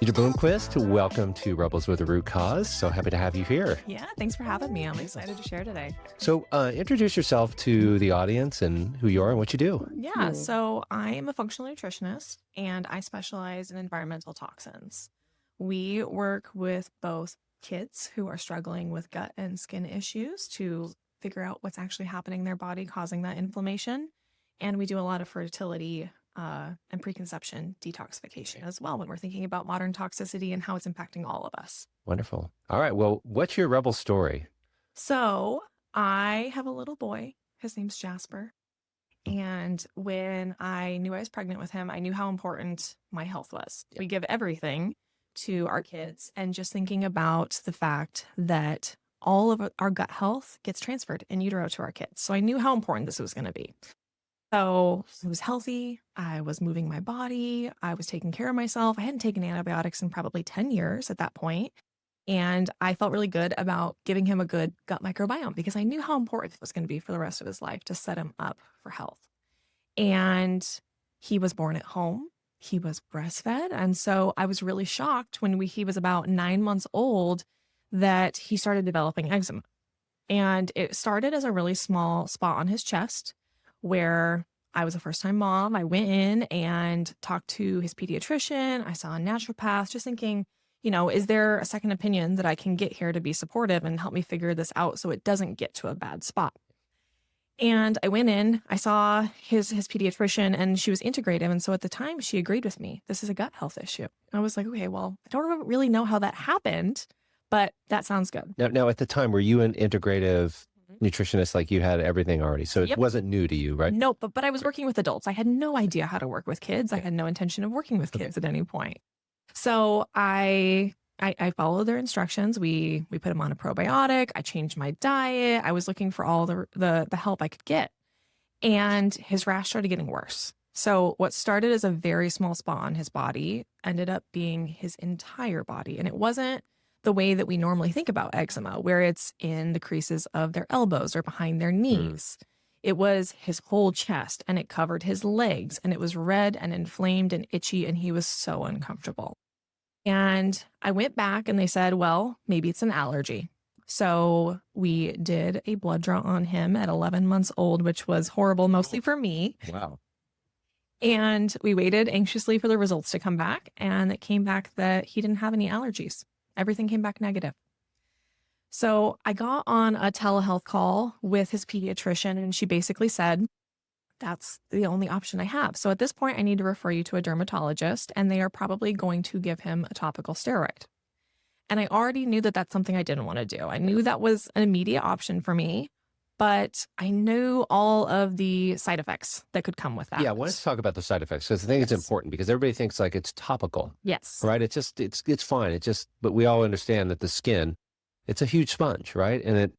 Deidre Bloomquist, welcome to Rebels with a Root Cause. So happy to have you here. Yeah, thanks for having me. I'm excited to share today. So introduce yourself to the audience and who you are and what you do. Yeah, so I am a functional nutritionist and I specialize in environmental toxins. We work with both kids who are struggling with gut and skin issues to figure out what's actually happening in their body causing that inflammation. And we do a lot of fertility and preconception detoxification as well when we're thinking about modern toxicity and how it's impacting all of us. Wonderful. All right. Well, what's your rebel story? So I have a little boy. His name's Jasper. And when I knew I was pregnant with him, I knew how important my health was. We give everything to our kids, and just thinking about the fact that all of our gut health gets transferred in utero to our kids. So I knew how important this was going to be. So I was healthy. I was moving my body. I was taking care of myself. I hadn't taken antibiotics in probably 10 years at that point. And I felt really good about giving him a good gut microbiome because I knew how important it was going to be for the rest of his life to set him up for health. And he was born at home. He was breastfed. And so I was really shocked when he was about 9 months old that he started developing eczema. And it started as a really small spot on his chest where I was a first-time mom. I went in and talked to his pediatrician. I saw a naturopath, just thinking, is there a second opinion that I can get here to be supportive and help me figure this out so it doesn't get to a bad spot? And I went in, I saw his pediatrician, and she was integrative. And so at the time she agreed with me. This is a gut health issue. And I was like, okay, well, I don't really know how that happened, but that sounds good. Now at the time, were you an integrative nutritionist, like you had everything already? So it wasn't new to you, right? Nope, but I was working with adults. I had no idea how to work with kids. I had no intention of working with kids at any point. So I followed their instructions. We put him on a probiotic. I changed my diet. I was looking for all the help I could get. And his rash started getting worse. So what started as a very small spot on his body ended up being his entire body. And it wasn't the way that we normally think about eczema, where it's in the creases of their elbows or behind their knees. It was his whole chest, and it covered his legs, and it was red and inflamed and itchy, and he was so uncomfortable. And I went back and they said, well, maybe it's an allergy. So we did a blood draw on him at 11 months old, which was horrible, mostly for me. Wow. And we waited anxiously for the results to come back, and it came back that he didn't have any allergies. Everything came back negative. So I got on a telehealth call with his pediatrician, and she basically said, that's the only option I have. So at this point, I need to refer you to a dermatologist, and they are probably going to give him a topical steroid. And I already knew that that's something I didn't want to do. I knew that was an immediate option for me, but I knew all of the side effects that could come with that. Yeah, let's talk about the side effects, because I think it's important, because everybody thinks like it's topical. Yes. Right? It's fine. But we all understand that the skin, it's a huge sponge, right? And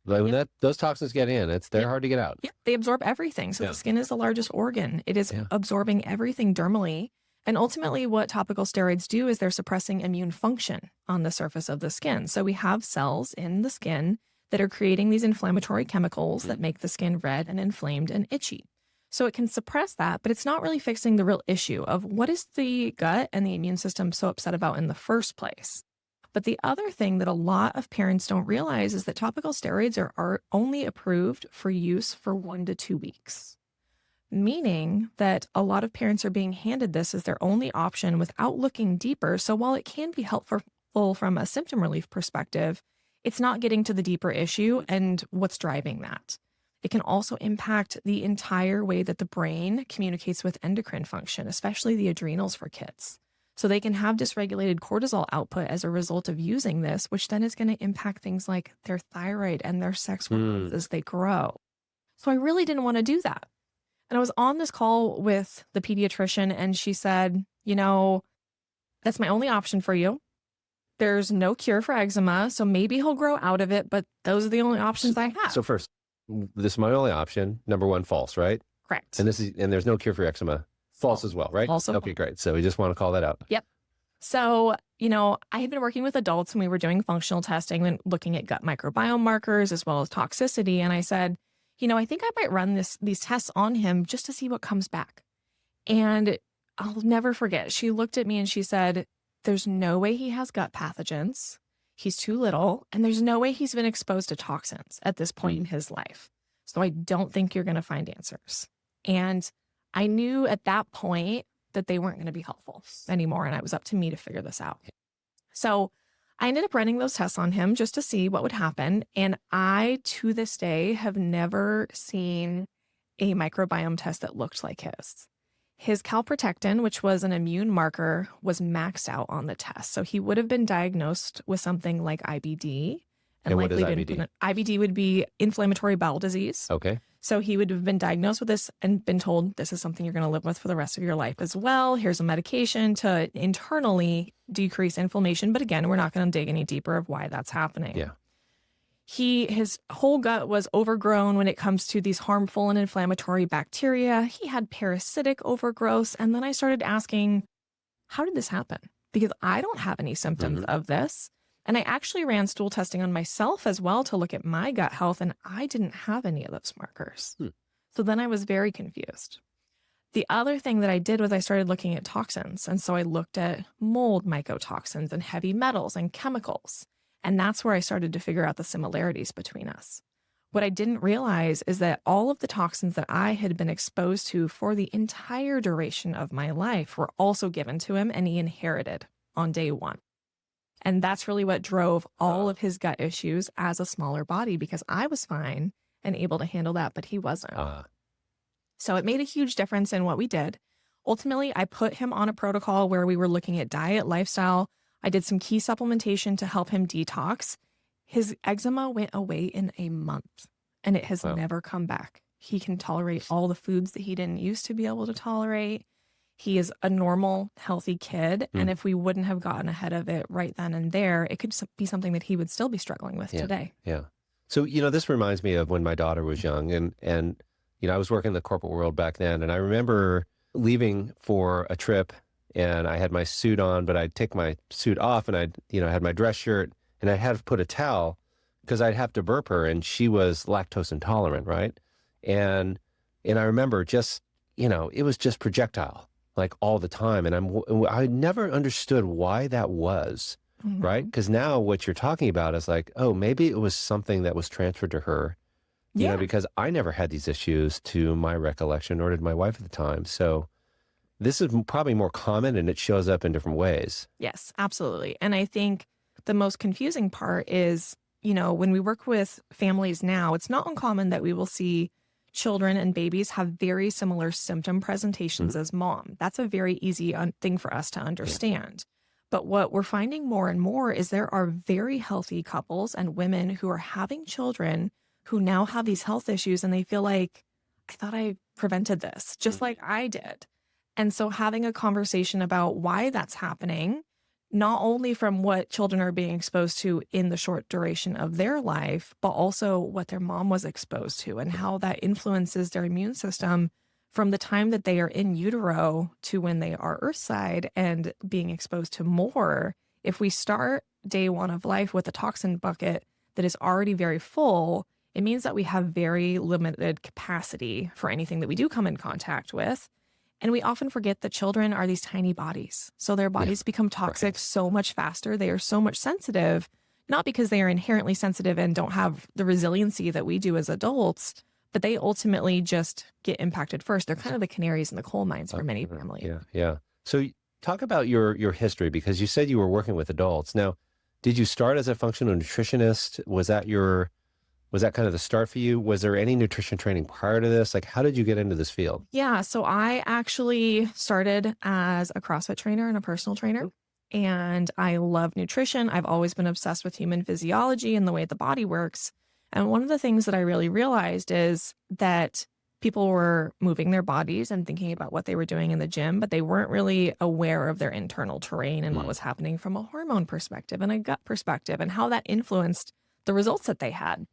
when those toxins get in, they're hard to get out. Yeah, they absorb everything. So the skin is the largest organ. It is absorbing everything dermally. And ultimately what topical steroids do is they're suppressing immune function on the surface of the skin. So we have cells in the skin that are creating these inflammatory chemicals that make the skin red and inflamed and itchy. So it can suppress that, but it's not really fixing the real issue of what is the gut and the immune system so upset about in the first place. But the other thing that a lot of parents don't realize is that topical steroids are only approved for use for 1 to 2 weeks, meaning that a lot of parents are being handed this as their only option without looking deeper. So while it can be helpful from a symptom relief perspective, it's not getting to the deeper issue and what's driving that. It can also impact the entire way that the brain communicates with endocrine function, especially the adrenals for kids. So they can have dysregulated cortisol output as a result of using this, which then is going to impact things like their thyroid and their sex hormones as they grow. So I really didn't want to do that. And I was on this call with the pediatrician, and she said, that's my only option for you. There's no cure for eczema, so maybe he'll grow out of it, but those are the only options I have. So first, this is my only option. Number one, false, right? Correct. And there's no cure for eczema. False as well, right? Also okay, great. So we just want to call that out. Yep. So, I had been working with adults and we were doing functional testing and looking at gut microbiome markers as well as toxicity. And I said, I think I might run these tests on him just to see what comes back. And I'll never forget. She looked at me and she said, there's no way he has gut pathogens. He's too little, and there's no way he's been exposed to toxins at this point in his life. So I don't think you're going to find answers. And I knew at that point that they weren't going to be helpful anymore, and it was up to me to figure this out. So I ended up running those tests on him just to see what would happen. And I, to this day, have never seen a microbiome test that looked like his. His calprotectin, which was an immune marker, was maxed out on the test. So he would have been diagnosed with something like IBD. And what is likely IBD? IBD would be inflammatory bowel disease. Okay. So he would have been diagnosed with this and been told, this is something you're going to live with for the rest of your life as well. Here's a medication to internally decrease inflammation. But again, we're not going to dig any deeper of why that's happening. Yeah. His whole gut was overgrown when it comes to these harmful and inflammatory bacteria. He had parasitic overgrowth. And then I started asking, how did this happen? Because I don't have any symptoms of this. And I actually ran stool testing on myself as well to look at my gut health, and I didn't have any of those markers. So then I was very confused. The other thing that I did was I started looking at toxins. And so I looked at mold mycotoxins and heavy metals and chemicals. And that's where I started to figure out the similarities between us. What I didn't realize is that all of the toxins that I had been exposed to for the entire duration of my life were also given to him, and he inherited on day one. And that's really what drove all of his gut issues as a smaller body, because I was fine and able to handle that, but he wasn't. So it made a huge difference in what we did. Ultimately, I put him on a protocol where we were looking at diet, lifestyle. I did some key supplementation to help him detox. His eczema went away in a month, and it has never come back. He can tolerate all the foods that he didn't used to be able to tolerate. He is a normal, healthy kid. And if we wouldn't have gotten ahead of it right then and there, it could be something that he would still be struggling with today. Yeah. So, this reminds me of when my daughter was young, and I was working in the corporate world back then. And I remember leaving for a trip, and I had my suit on, but I'd take my suit off, and I had my dress shirt, and I'd have to put a towel because I'd have to burp her, and she was lactose intolerant, right? And I remember just, it was just projectile, like all the time. And I never understood why that was, right? Because now what you're talking about is like, oh, maybe it was something that was transferred to her, because I never had these issues to my recollection, nor did my wife at the time. So this is probably more common, and it shows up in different ways. Yes, absolutely. And I think the most confusing part is, when we work with families now, it's not uncommon that we will see children and babies have very similar symptom presentations as mom. That's a very easy thing for us to understand. But what we're finding more and more is there are very healthy couples and women who are having children who now have these health issues, and they feel like, I thought I prevented this, just like I did. And so having a conversation about why that's happening, not only from what children are being exposed to in the short duration of their life, but also what their mom was exposed to and how that influences their immune system from the time that they are in utero to when they are earthside and being exposed to more. If we start day one of life with a toxin bucket that is already very full, it means that we have very limited capacity for anything that we do come in contact with. And we often forget that children are these tiny bodies. So their bodies become toxic so much faster. They are so much sensitive, not because they are inherently sensitive and don't have the resiliency that we do as adults, but they ultimately just get impacted first. They're kind of the canaries in the coal mines for many families. Yeah. So talk about your history, because you said you were working with adults. Now, did you start as a functional nutritionist? Was that kind of the start for you? Was there any nutrition training prior to this? Like, how did you get into this field? Yeah, so I actually started as a CrossFit trainer and a personal trainer, and I love nutrition. I've always been obsessed with human physiology and the way the body works. And one of the things that I really realized is that people were moving their bodies and thinking about what they were doing in the gym, but they weren't really aware of their internal terrain and what was happening from a hormone perspective and a gut perspective and how that influenced the results that they had.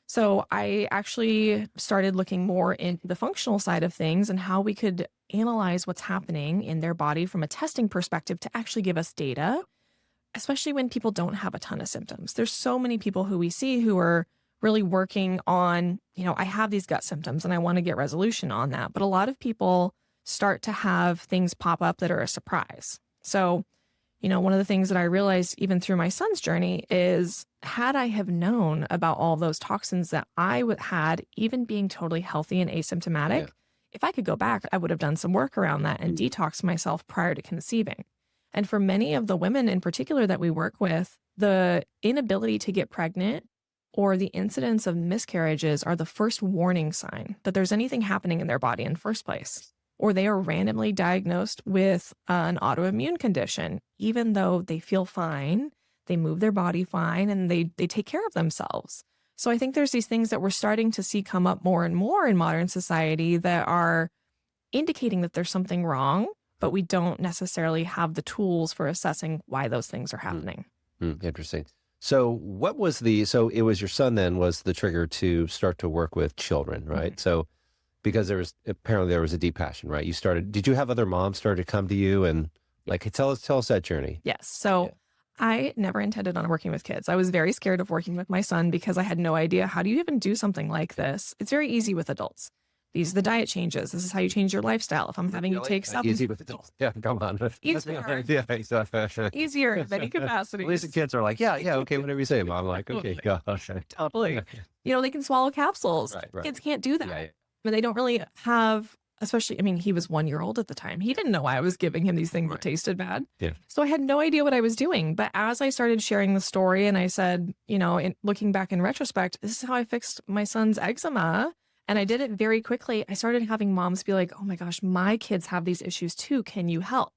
So I actually started looking more into the functional side of things and how we could analyze what's happening in their body from a testing perspective to actually give us data, especially when people don't have a ton of symptoms. There's so many people who we see who are really working on, I have these gut symptoms and I want to get resolution on that. But a lot of people start to have things pop up that are a surprise. So One of the things that I realized even through my son's journey is had I have known about all those toxins that I had, even being totally healthy and asymptomatic, if I could go back, I would have done some work around that and detoxed myself prior to conceiving. And for many of the women in particular that we work with, the inability to get pregnant or the incidence of miscarriages are the first warning sign that there's anything happening in their body in the first place. Or they are randomly diagnosed with an autoimmune condition, even though they feel fine, they move their body fine, and they take care of themselves. So I think there's these things that we're starting to see come up more and more in modern society that are indicating that there's something wrong, but we don't necessarily have the tools for assessing why those things are happening. Interesting. So so it was your son then was the trigger to start to work with children, right? So because there was a deep passion, right? Did you have other moms start to come to you and like, tell us that journey? Yes. So I never intended on working with kids. I was very scared of working with my son because I had no idea, how do you even do something like this? It's very easy with adults. These are the diet changes. This is how you change your lifestyle. If I'm having you take stuff. Easy with adults. Yeah, come on. Easier in many capacities. At least the kids are like, yeah, okay, whatever you say, Mom. I'm like, okay, gosh. Totally. They can swallow capsules. Right. Kids can't do that. Yeah. But they don't really have, especially, he was 1 year old at the time. He didn't know I was giving him these things that tasted bad. Yeah. So I had no idea what I was doing. But as I started sharing the story and I said, looking back in retrospect, this is how I fixed my son's eczema. And I did it very quickly. I started having moms be like, oh my gosh, my kids have these issues too. Can you help?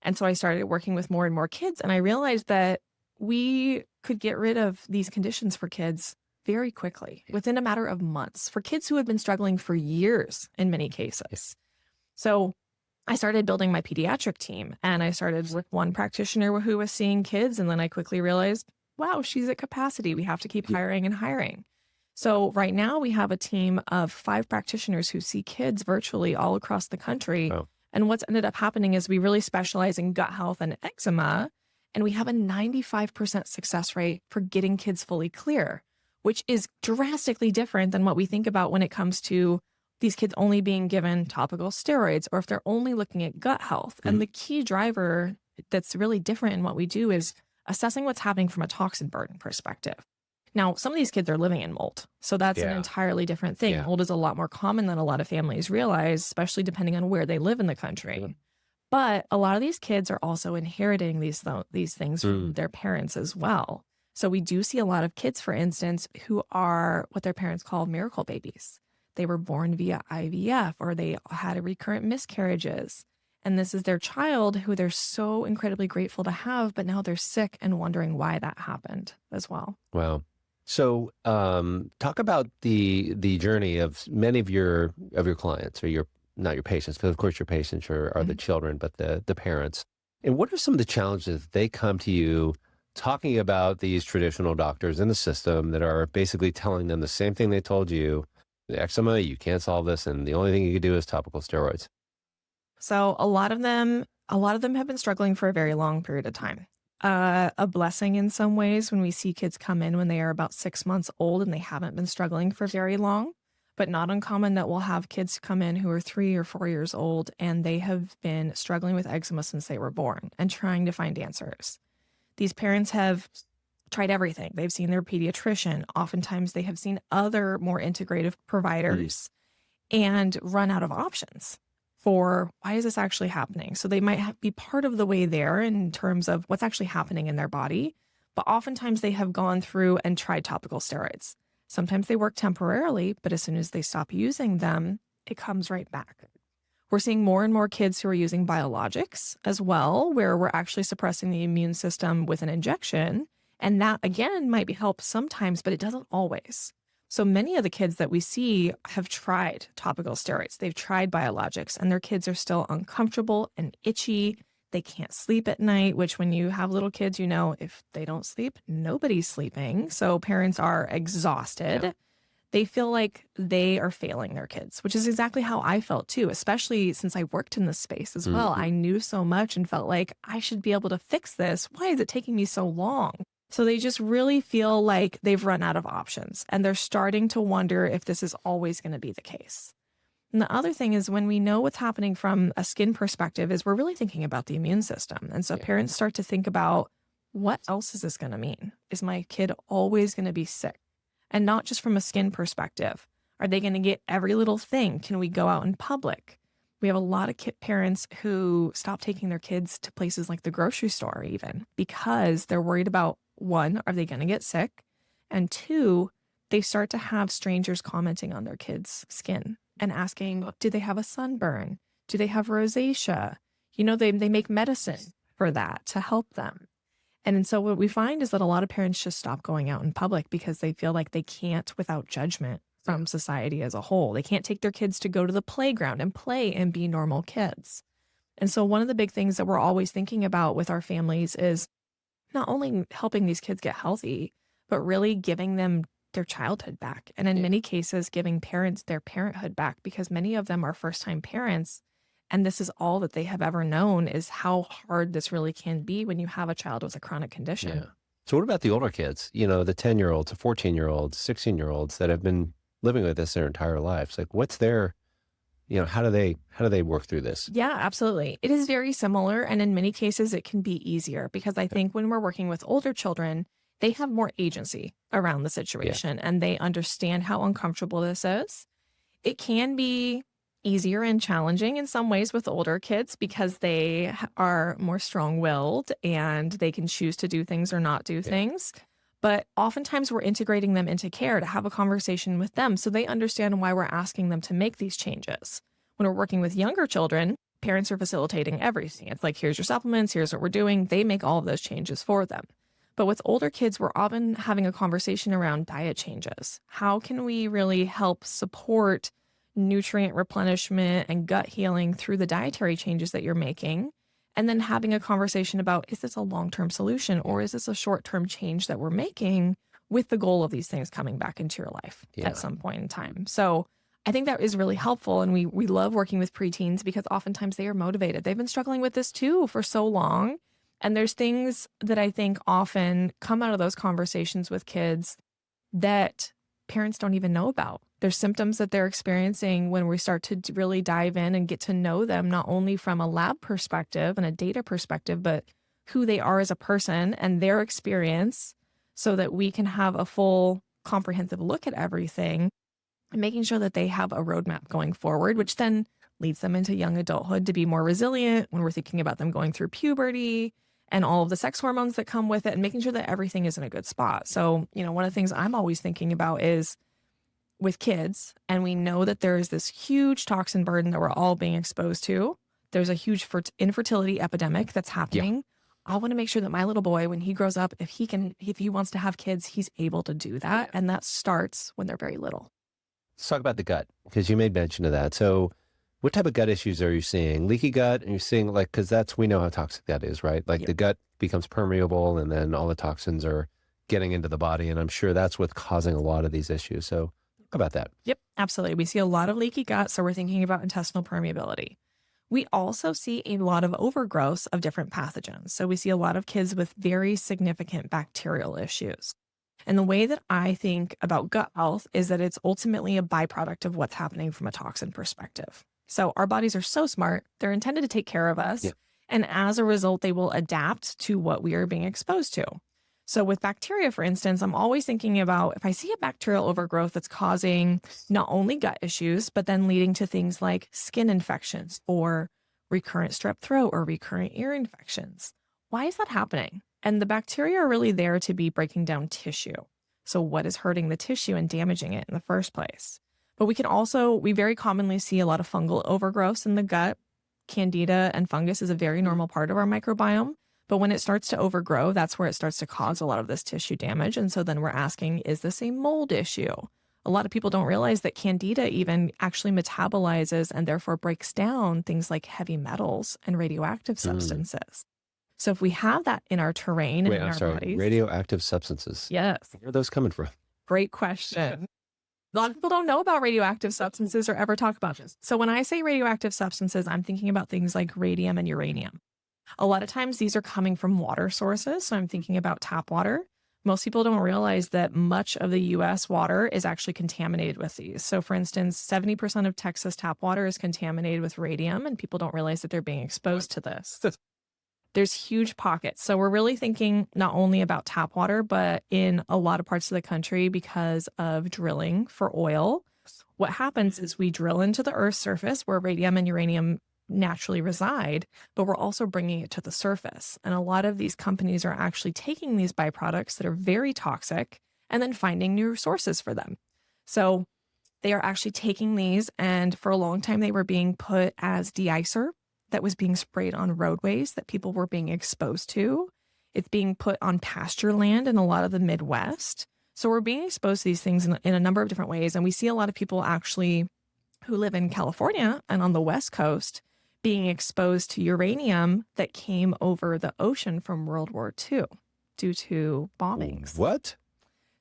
And so I started working with more and more kids. And I realized that we could get rid of these conditions for kids very quickly, within a matter of months, for kids who have been struggling for years in many cases. So I started building my pediatric team, and I started with one practitioner who was seeing kids. And then I quickly realized, wow, she's at capacity. We have to keep hiring and hiring. So right now we have a team of 5 practitioners who see kids virtually all across the country. Oh. And what's ended up happening is we really specialize in gut health and eczema, and we have a 95% success rate for getting kids fully clear, which is drastically different than what we think about when it comes to these kids only being given topical steroids or if they're only looking at gut health. And the key driver that's really different in what we do is assessing what's happening from a toxin burden perspective. Now, some of these kids are living in mold, so that's an entirely different thing. Mold is a lot more common than a lot of families realize, especially depending on where they live in the country. But a lot of these kids are also inheriting these things from their parents as well. So we do see a lot of kids, for instance, who are what their parents call miracle babies. They were born via IVF or they had recurrent miscarriages. And this is their child who they're so incredibly grateful to have, but now they're sick and wondering why that happened as well. Wow. So talk about the journey of many of your clients, or not your patients, because of course your patients are the children, but the parents. And what are some of the challenges they come to you talking about these traditional doctors in the system that are basically telling them the same thing they told you? The eczema, you can't solve this, and the only thing you can do is topical steroids. So a lot of them have been struggling for a very long period of time. A blessing in some ways when we see kids come in when they are about 6 months old and they haven't been struggling for very long, but not uncommon that we'll have kids come in who are 3 or 4 years old and they have been struggling with eczema since they were born and trying to find answers. These parents have tried everything. They've seen their pediatrician. Oftentimes they have seen other more integrative providers and run out of options for why is this actually happening? So they might be part of the way there in terms of what's actually happening in their body, but oftentimes they have gone through and tried topical steroids. Sometimes they work temporarily, but as soon as they stop using them, it comes right back. We're seeing more and more kids who are using biologics as well, where we're actually suppressing the immune system with an injection. And that, again, might be help sometimes, but it doesn't always. So many of the kids that we see have tried topical steroids. They've tried biologics, and their kids are still uncomfortable and itchy. They can't sleep at night, which when you have little kids, if they don't sleep, nobody's sleeping. So parents are exhausted. Yeah. They feel like they are failing their kids, which is exactly how I felt too, especially since I worked in this space as well. I knew so much and felt like I should be able to fix this. Why is it taking me so long? So they just really feel like they've run out of options, and they're starting to wonder if this is always going to be the case. And the other thing is when we know what's happening from a skin perspective is we're really thinking about the immune system. And so parents start to think about, what else is this going to mean? Is my kid always going to be sick? And not just from a skin perspective. Are they going to get every little thing? Can we go out in public? We have a lot of parents who stop taking their kids to places like the grocery store even because they're worried about, one, are they going to get sick? And two, they start to have strangers commenting on their kids' skin and asking, do they have a sunburn? Do they have rosacea? You know, they make medicine for that to help them. And so what we find is that a lot of parents just stop going out in public because they feel like they can't without judgment from society as a whole. They can't take their kids to go to the playground and play and be normal kids. And so one of the big things that we're always thinking about with our families is not only helping these kids get healthy, but really giving them their childhood back. And in many cases, giving parents their parenthood back, because many of them are first-time parents. And this is all that they have ever known, is how hard this really can be when you have a child with a chronic condition. Yeah. So what about the older kids, you know, the 10-year-olds, the 14-year-olds, 16-year-olds that have been living with this their entire lives? Like, what's their, you know, how do they work through this? Yeah, absolutely. It is very similar. And in many cases, it can be easier because I think when we're working with older children, they have more agency around the situation and they understand how uncomfortable this is. It can be easier and challenging in some ways with older kids because they are more strong-willed and they can choose to do things or not do things. But oftentimes we're integrating them into care to have a conversation with them so they understand why we're asking them to make these changes. When we're working with younger children, parents are facilitating everything. It's like, here's your supplements, here's what we're doing. They make all of those changes for them. But with older kids, we're often having a conversation around diet changes. How can we really help support nutrient replenishment and gut healing through the dietary changes that you're making? And then having a conversation about, is this a long-term solution or is this a short-term change that we're making with the goal of these things coming back into your life at some point in time? So I think that is really helpful. And we love working with preteens because oftentimes they are motivated. They've been struggling with this too for so long. And there's things that I think often come out of those conversations with kids that parents don't even know about. There's symptoms that they're experiencing when we start to really dive in and get to know them, not only from a lab perspective and a data perspective, but who they are as a person and their experience so that we can have a full comprehensive look at everything and making sure that they have a roadmap going forward, which then leads them into young adulthood to be more resilient when we're thinking about them going through puberty and all of the sex hormones that come with it and making sure that everything is in a good spot. So, you know, one of the things I'm always thinking about is with kids, and we know that there is this huge toxin burden that we're all being exposed to. There's a huge infertility epidemic that's happening. I want to make sure that my little boy, when he grows up, if he wants to have kids, he's able to do that. And that starts when they're very little. Let's talk about the gut, because you made mention of that. So what type of gut issues are you seeing? Leaky gut? And you're seeing, like, because we know how toxic that is, right? Like the gut becomes permeable and then all the toxins are getting into the body. And I'm sure that's what's causing a lot of these issues. So how about that? Yep, absolutely. We see a lot of leaky gut. So we're thinking about intestinal permeability. We also see a lot of overgrowth of different pathogens. So we see a lot of kids with very significant bacterial issues. And the way that I think about gut health is that it's ultimately a byproduct of what's happening from a toxin perspective. So our bodies are so smart, they're intended to take care of us. Yeah. And as a result, they will adapt to what we are being exposed to. So with bacteria, for instance, I'm always thinking about if I see a bacterial overgrowth that's causing not only gut issues, but then leading to things like skin infections or recurrent strep throat or recurrent ear infections. Why is that happening? And the bacteria are really there to be breaking down tissue. So what is hurting the tissue and damaging it in the first place? But we very commonly see a lot of fungal overgrowths in the gut. Candida and fungus is a very normal part of our microbiome. But when it starts to overgrow, that's where it starts to cause a lot of this tissue damage. And so then we're asking, is this a mold issue? A lot of people don't realize that Candida even actually metabolizes and therefore breaks down things like heavy metals and radioactive substances. So if we have that in our terrain and in our bodies. Radioactive substances. Yes. Where are those coming from? Great question. A lot of people don't know about radioactive substances or ever talk about this. So when I say radioactive substances, I'm thinking about things like radium and uranium. A lot of times these are coming from water sources. So I'm thinking about tap water, Most people don't realize that much of the US water is actually contaminated with these. So, for instance, 70% of Texas tap water is contaminated with radium, and people don't realize that they're being exposed to this. There's huge pockets. So, we're really thinking not only about tap water, but in a lot of parts of the country because of drilling for oil. What happens is we drill into the Earth's surface where radium and uranium naturally reside, but we're also bringing it to the surface. And a lot of these companies are actually taking these byproducts that are very toxic and then finding new sources for them. So they are actually taking these, and for a long time, they were being put as de-icer that was being sprayed on roadways that people were being exposed to. It's being put on pasture land in a lot of the Midwest. So we're being exposed to these things in a number of different ways. And we see a lot of people actually who live in California and on the West Coast being exposed to uranium that came over the ocean from World War II due to bombings. What?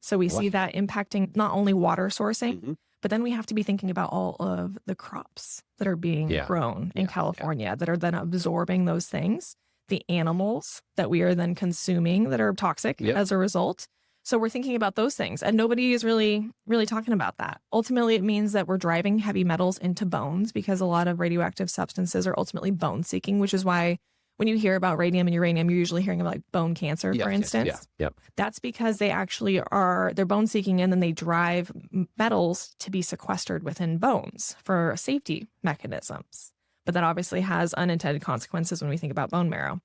So we see that impacting not only water sourcing, Mhm. but then we have to be thinking about all of the crops that are being grown in California that are then absorbing those things, the animals that we are then consuming that are toxic as a result. So we're thinking about those things, and nobody is really talking about that. Ultimately, it means that we're driving heavy metals into bones because a lot of radioactive substances are ultimately bone seeking, which is why when you hear about radium and uranium, you're usually hearing about like bone cancer, for instance. That's because they actually they're bone seeking, and then they drive metals to be sequestered within bones for safety mechanisms. But that obviously has unintended consequences when we think about bone marrow.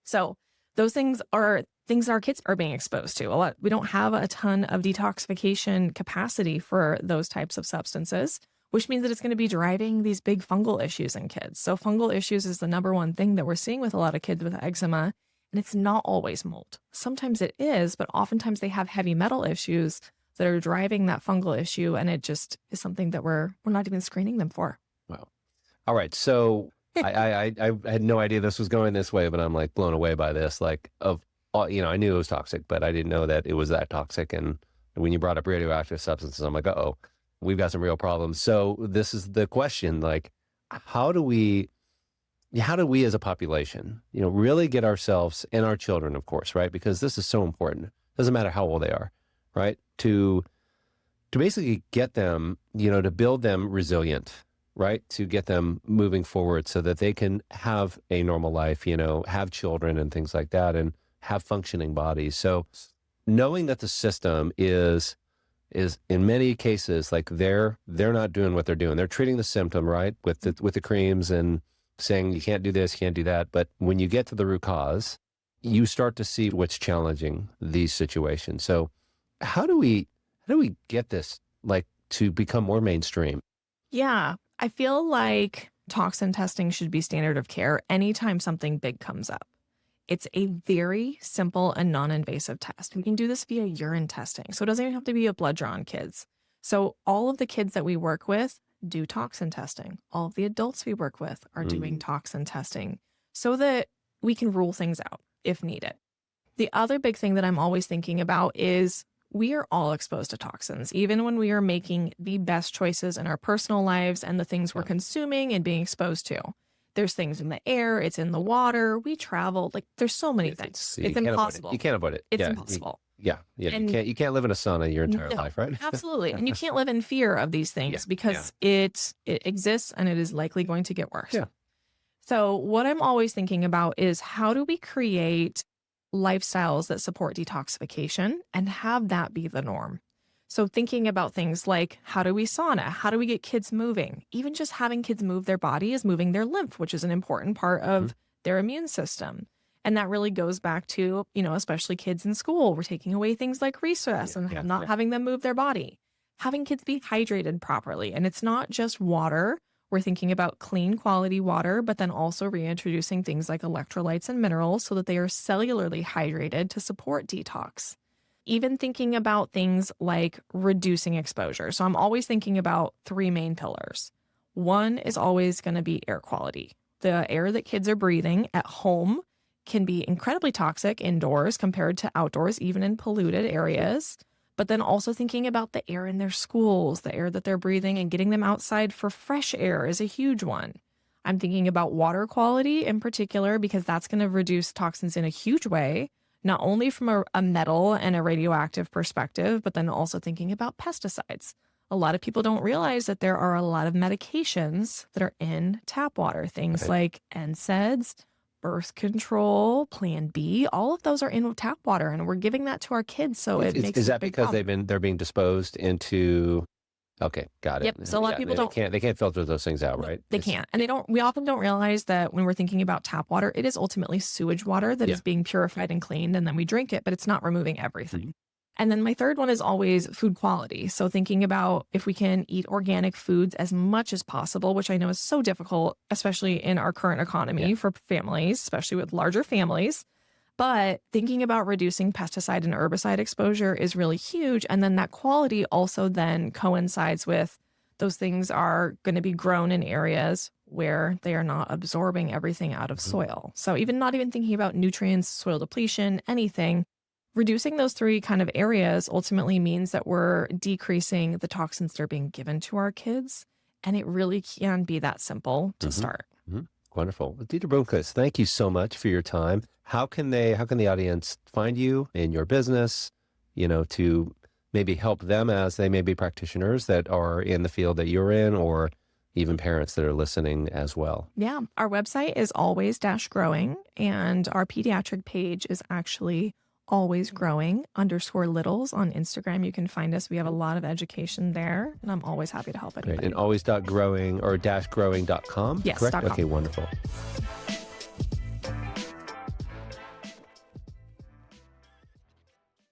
So those things are things that our kids are being exposed to a lot. We don't have a ton of detoxification capacity for those types of substances, which means that it's going to be driving these big fungal issues in kids. So fungal issues is the number one thing that we're seeing with a lot of kids with eczema. And it's not always mold. Sometimes it is, but oftentimes they have heavy metal issues that are driving that fungal issue. And it just is something that we're not even screening them for. Wow. All right. So I had no idea this was going this way, but I'm like blown away by this. Like I knew it was toxic, but I didn't know that it was that toxic. And when you brought up radioactive substances, I'm like, uh-oh, we've got some real problems. So this is the question, like, how do we as a population, really get ourselves and our children, of course, right? Because this is so important. Doesn't matter how old they are, right? To basically get them, to build them resilient, right? To get them moving forward so that they can have a normal life, have children and things like that, and have functioning bodies. So knowing that the system is in many cases, like they're not doing what they're doing. They're treating the symptom, right? With the creams and saying you can't do this, you can't do that. But when you get to the root cause, you start to see what's challenging these situations. So how do we get this like to become more mainstream? Yeah, I feel like toxin testing should be standard of care anytime something big comes up. It's a very simple and non-invasive test. We can do this via urine testing. So it doesn't even have to be a blood draw on kids. So all of the kids that we work with do toxin testing. All of the adults we work with are doing toxin testing so that we can rule things out if needed. The other big thing that I'm always thinking about is we are all exposed to toxins, even when we are making the best choices in our personal lives and the things we're consuming and being exposed to. There's things in the air, it's in the water, we travel, like there's so many things. It's impossible. You can't avoid it. It's impossible. And you can't live in a sauna your entire life, right? Absolutely. And you can't live in fear of these things because it exists and it is likely going to get worse. So what I'm always thinking about is how do we create lifestyles that support detoxification and have that be the norm? So thinking about things like how do we sauna? How do we get kids moving? Even just having kids move their body is moving their lymph, which is an important part of their immune system. And that really goes back to, especially kids in school. We're taking away things like recess and not having them move their body. Having kids be hydrated properly. And it's not just water. We're thinking about clean quality water, but then also reintroducing things like electrolytes and minerals so that they are cellularly hydrated to support detox. Even thinking about things like reducing exposure. So I'm always thinking about three main pillars. One is always going to be air quality. The air that kids are breathing at home can be incredibly toxic indoors compared to outdoors, even in polluted areas. But then also thinking about the air in their schools, the air that they're breathing, and getting them outside for fresh air is a huge one. I'm thinking about water quality in particular, because that's going to reduce toxins in a huge way. not only from a metal and a radioactive perspective, but then also thinking about pesticides. A lot of people don't realize that there are a lot of medications that are in tap water, things Right. like NSAIDs, birth control, Plan B, all of those are in tap water, and we're giving that to our kids, so it makes Is it a that big because problem. they're being disposed into? Okay, got it. Yep. So a lot of Yeah, people don't. they can't filter those things out, No, right? they can't. And we often don't realize that when we're thinking about tap water, it is ultimately sewage water that Yeah. is being purified and cleaned, and then we drink it, but it's not removing everything. Mhm. And then my third one is always food quality. So thinking about if we can eat organic foods as much as possible, which I know is so difficult, especially in our current economy Yeah. for families, especially with larger families. But thinking about reducing pesticide and herbicide exposure is really huge. And then that quality also then coincides with those things are going to be grown in areas where they are not absorbing everything out of Mhm. soil. So even not even thinking about nutrients, soil depletion, anything, reducing those three kind of areas ultimately means that we're decreasing the toxins that are being given to our kids. And it really can be that simple to Mhm. start. Mhm. Wonderful. Well, Deidre Bloomquist, thank you so much for your time. How can the audience find you in your business, to maybe help them as they may be practitioners that are in the field that you're in, or even parents that are listening as well? Yeah, our website is always dash growing, and our pediatric page is actually always growing underscore littles on Instagram. You can find us. We have a lot of education there, and I'm always happy to help Great. And anybody. always growing or -growing.com, Yes, correct? .com. Okay, wonderful.